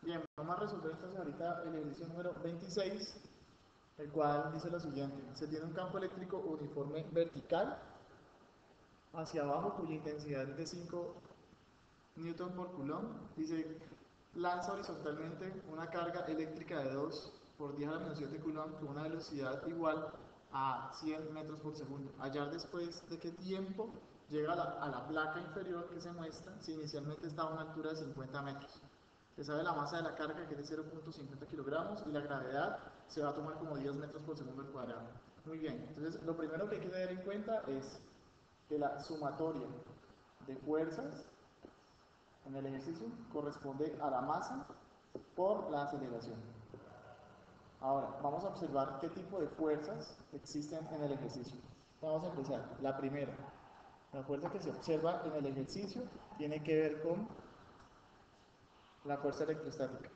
Bien, vamos a resolver entonces ahorita el ejercicio número 26, el cual dice lo siguiente. Se tiene un campo eléctrico uniforme vertical hacia abajo cuya intensidad es de 5 newton por coulomb y se lanza horizontalmente una carga eléctrica de 2 por 10 a la menos 7 coulomb con una velocidad igual a 100 metros por segundo. Hallar después de qué tiempo llega a la placa inferior que se muestra si inicialmente estaba a una altura de 50 metros. Se sabe la masa de la carga, que es de 0,50 kilogramos, y la gravedad se va a tomar como 10 metros por segundo al cuadrado. Muy bien, entonces lo primero que hay que tener en cuenta es que la sumatoria de fuerzas en el ejercicio corresponde a la masa por la aceleración. Ahora, vamos a observar qué tipo de fuerzas existen en el ejercicio. Vamos a empezar. La primera, la fuerza que se observa en el ejercicio tiene que ver con la fuerza electrostática.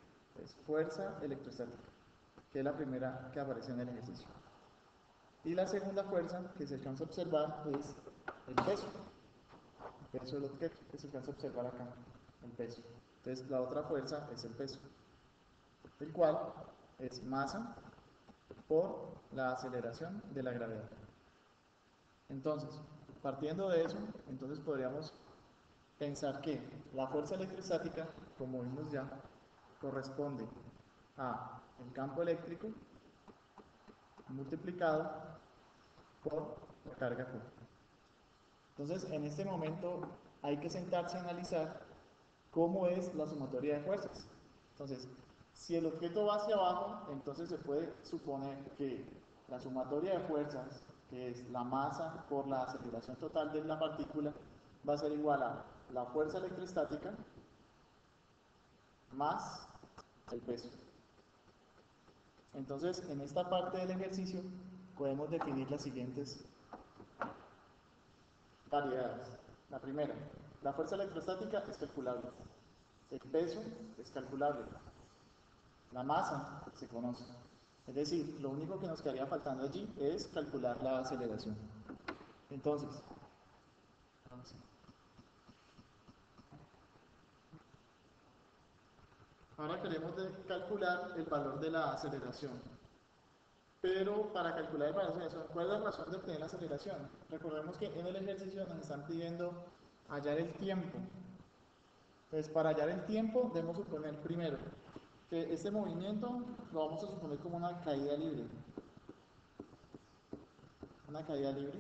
Es fuerza electrostática, que es la primera que aparece en el ejercicio. Y la segunda fuerza que se alcanza a observar es el peso del objeto, que se alcanza a observar acá, el peso. Entonces, la otra fuerza es el peso, el cual es masa por la aceleración de la gravedad. Entonces, partiendo de eso, entonces podríamos pensar que la fuerza electrostática, como vimos ya, corresponde a el campo eléctrico multiplicado por la carga Q. Entonces, en este momento hay que sentarse a analizar cómo es la sumatoria de fuerzas. Entonces, si el objeto va hacia abajo, entonces se puede suponer que la sumatoria de fuerzas, que es la masa por la aceleración total de la partícula, va a ser igual a la fuerza electrostática más el peso. Entonces, en esta parte del ejercicio podemos definir las siguientes variedades. La primera, la fuerza electrostática es calculable. El peso es calculable. La masa se conoce. Es decir, lo único que nos quedaría faltando allí es calcular la aceleración. Entonces, ahora queremos calcular el valor de la aceleración. Pero para calcular el valor de la aceleración, ¿cuál es la razón de obtener la aceleración? Recordemos que en el ejercicio nos están pidiendo hallar el tiempo. Entonces, para hallar el tiempo, debemos suponer primero que este movimiento lo vamos a suponer como una caída libre. Una caída libre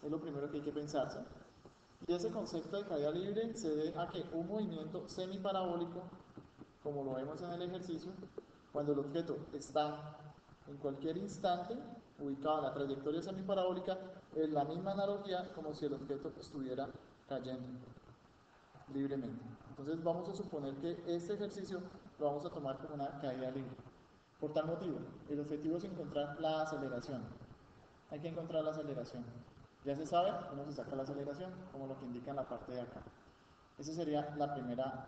es lo primero que hay que pensarse. Y ese concepto de caída libre se debe a que un movimiento semiparabólico, como lo vemos en el ejercicio, cuando el objeto está en cualquier instante ubicado en la trayectoria semiparabólica, es la misma analogía como si el objeto estuviera cayendo libremente. Entonces vamos a suponer que este ejercicio lo vamos a tomar como una caída libre. Por tal motivo, el objetivo es encontrar la aceleración. Hay que encontrar la aceleración. Ya se sabe cómo se saca la aceleración, como lo que indica en la parte de acá. Esa sería la primera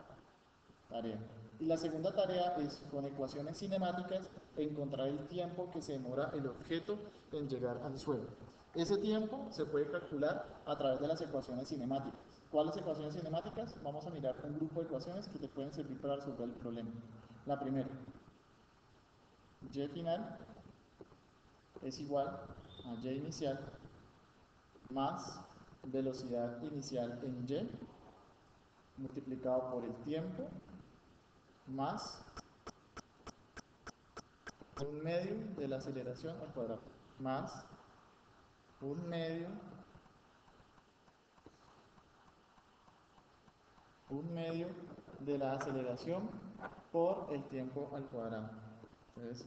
tarea. Y la segunda tarea es, con ecuaciones cinemáticas, encontrar el tiempo que se demora el objeto en llegar al suelo. Ese tiempo se puede calcular a través de las ecuaciones cinemáticas. ¿Cuáles ecuaciones cinemáticas? Vamos a mirar un grupo de ecuaciones que te pueden servir para resolver el problema. La primera, y final es igual a y inicial más velocidad inicial en y multiplicado por el tiempo más un medio de la aceleración al cuadrado más un medio de la aceleración por el tiempo al cuadrado. Entonces,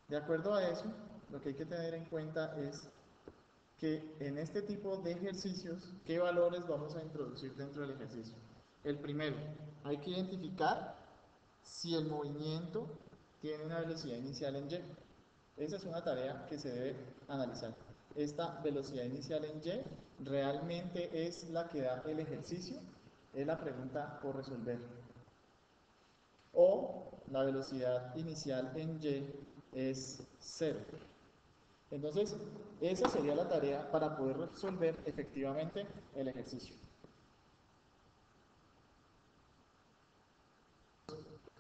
de acuerdo a eso, lo que hay que tener en cuenta es que en este tipo de ejercicios, ¿qué valores vamos a introducir dentro del ejercicio? El primero, hay que identificar si el movimiento tiene una velocidad inicial en y. Esa es una tarea que se debe analizar. Esta velocidad inicial en y realmente es la que da el ejercicio, es la pregunta por resolver. O la velocidad inicial en y es 0. Entonces, esa sería la tarea para poder resolver efectivamente el ejercicio.